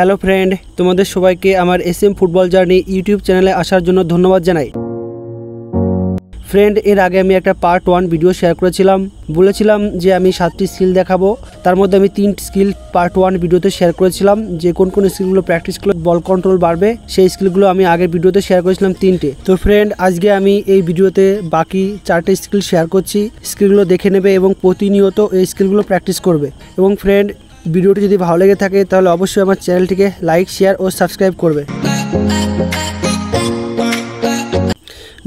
Hello friend, তোমাদের সবাইকে আমার এসএম ফুটবল জার্নি ইউটিউব চ্যানেলে আসার জন্য ধন্যবাদ জানাই। ফ্রেন্ড, এর আগে আমি একটা পার্ট 1 ভিডিও শেয়ার করেছিলাম। বলেছিলাম যে আমি 7টি স্কিল দেখাবো, তার মধ্যে আমি 3টি স্কিল পার্ট 1 ভিডিওতে শেয়ার করেছিলাম। যে কোন কোন স্কিলগুলো প্র্যাকটিস করলে বল কন্ট্রোল বাড়বে, সেই স্কিলগুলো আমি আগের ভিডিওতে শেয়ার করেছিলাম 3টে। তো ফ্রেন্ড, আজকে আমি এই ভিডিওতে বাকি 4টে স্কিল শেয়ার করছি। স্কিলগুলো দেখে নেবে এবং প্রতিনিয়ত এই স্কিলগুলো প্র্যাকটিস করবে। এবং ফ্রেন্ড, ভিডিওটি যদি ভালো লেগে থাকে তাহলে অবশ্যই আমার চ্যানেলটিকে লাইক, শেয়ার ও সাবস্ক্রাইব করবে।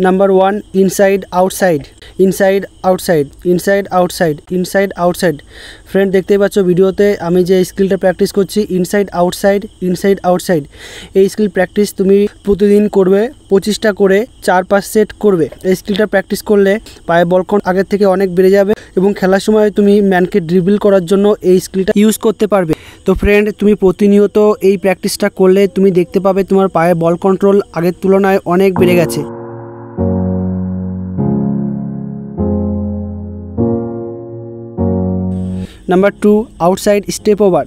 Number 1, inside outside, inside outside, inside outside, inside outside. Friend, দেখতেই পাচ্ছ ভিডিওতে আমি যে স্কিলটা প্র্যাকটিস করছি, ইনসাইড আউটসাইড, ইনসাইড আউটসাইড। এই স্কিল প্র্যাকটিস তুমি প্রতিদিন করবে, 25টা করে 4-5 সেট করবে। এই স্কিলটা প্র্যাকটিস করলে পায়ে বল কন্ট্রোল আগের থেকে অনেক বেড়ে যাবে এবং খেলার সময় তুমি ম্যানকে ড্রিবল করার জন্য এই স্কিলটা ইউজ করতে পারবে। তো ফ্রেন্ড, তুমি প্রতিনিয়ত এই প্র্যাকটিসটা করলে তুমি দেখতে পাবে তোমার পায়ে বল কন্ট্রোল আগের তুলনায় অনেক বেড়ে গেছে। Number 2, outside step over,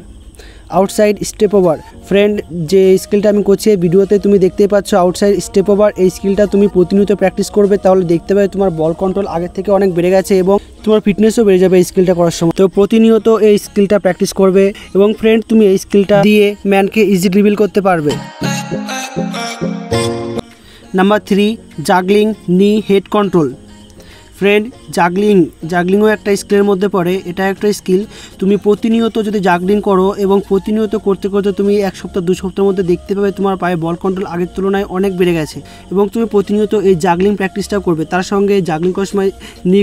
outside step over. Friend, যে স্কিলটা আমি করছি এই ভিডিওতে তুমি দেখতেই পাচ্ছ আউটসাইড স্টেপ ওভার। এই স্কিলটা তুমি প্রতিনিয়ত প্র্যাকটিস করবে, তাহলে দেখতে পাবে তোমার বল কন্ট্রোল আগের থেকে অনেক বেড়ে গেছে এবং তোমার ফিটনেসও বেড়ে যাবে এই স্কিলটা করার সময়। তো প্রতিনিয়ত এই স্কিলটা প্র্যাকটিস করবে এবং ফ্রেন্ড, তুমি এই স্কিলটা দিয়ে ম্যানকে ইজি ড্রিবল করতে পারবে। নাম্বার 3, জাগলিং নি হেড কন্ট্রোল। ফ্রেন্ড, জাগলিংও একটা স্কিলের মধ্যে পড়ে। এটা একটা স্কিল তুমি প্রতিনিয়ত যদি জাগলিং করো এবং প্রতিনিয়ত করতে করতে তুমি 1 সপ্তাহ 2 সপ্তাহের মধ্যে দেখতে পাবে তোমার পায়ে বল কন্ট্রোল আগের তুলনায় অনেক বেড়ে গেছে এবং তুমি প্রতিনিয়ত এই জাগলিং প্র্যাকটিসটাও করবে। তার সঙ্গে জাগলিং করার সময় নি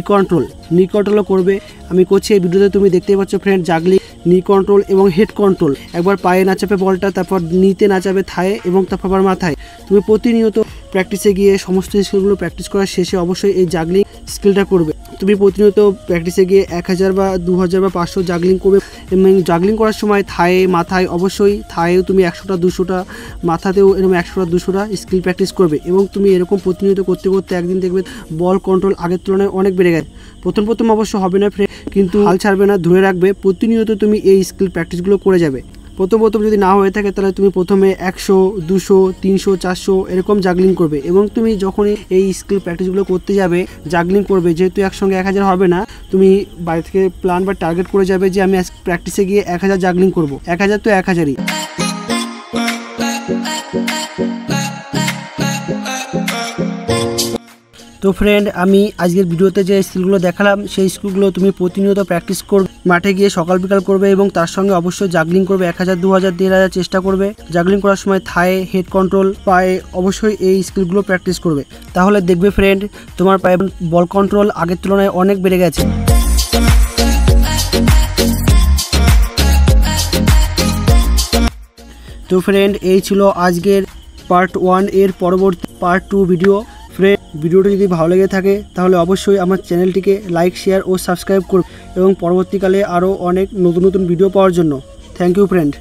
কন্ট্রোলও করবে। আমি করছি এই ভিডিওতে, তুমি দেখতেই পাচ্ছ ফ্রেন্ড, জাগলিং, নি কন্ট্রোল এবং হেড কন্ট্রোল। একবার পায়ে না চাপে বলটা, তারপর নিতে না চাপে থায়ে এবং তারপর আবার মাথায়। তুমি প্রতিনিয়ত প্র্যাকটিসে গিয়ে সমস্ত স্কিলগুলো প্র্যাকটিস করার শেষে অবশ্যই এই জাগলিং স্কিলটা করবে। তুমি প্রতিনিয়ত প্র্যাকটিসে গিয়ে 1000 বা 2000 বা 500 জাগলিং করবে এবং জাগলিং করার সময় থায়ে, মাথায়, অবশ্যই থায়েও তুমি 100টা 200টা, মাথাতেও এরকম 100টা 200টা স্কিল প্র্যাকটিস করবে এবং তুমি এরকম প্রতিনিয়ত করতে করতে একদিন দেখবে বল কন্ট্রোল আগের তুলনায় অনেক বেড়ে গেছে। প্রথম অবশ্য হবে না ফ্রেন্ড, কিন্তু হাল ছাড়বে না, ধরে রাখবে। প্রতিনিয়ত তুমি এই স্কিল প্র্যাকটিসগুলো করে যাবে। প্রথম যদি না হয়ে থাকে তাহলে তুমি প্রথমে 100, 200, 300, 400 এরকম জাগলিং করবে এবং তুমি যখনই এই স্কিল প্র্যাকটিসগুলো করতে যাবে, জাগলিং করবে, যেহেতু একসঙ্গে 1000 হবে না, তুমি বাড়ি থেকে প্ল্যান বা টার্গেট করে যাবে যে আমি প্র্যাকটিসে গিয়ে 1000 জাগলিং করব। 1000 তো 1000ই। তো ফ্রেন্ড, আমি আজকের ভিডিওতে যে স্কিলগুলো দেখালাম সেই স্কিলগুলো তুমি প্রতিনিয়ত প্র্যাকটিস করবে, মাঠে গিয়ে সকাল বিকাল করবে এবং তার সঙ্গে অবশ্যই জাগলিং করবে। 1000, 2000, 1500 চেষ্টা করবে। জাগলিং করার সময় থায়ে, হেড কন্ট্রোল, পায়ে অবশ্যই এই স্কিলগুলো প্র্যাকটিস করবে। তাহলে দেখবে ফ্রেন্ড, তোমার পায়ে বল কন্ট্রোল আগের তুলনায় অনেক বেড়ে গেছে। তো ফ্রেন্ড, এই ছিল আজকের পার্ট 1 এর পরবর্তী পার্ট 2 ভিডিও। ফ্রেন্ড, ভিডিওটি যদি ভালো লেগে থাকে তাহলে অবশ্যই আমার চ্যানেলটিকে লাইক, শেয়ার ও সাবস্ক্রাইব করুন এবং পরবর্তীকালে আরও অনেক নতুন ভিডিও পাওয়ার জন্য। Thank you friend.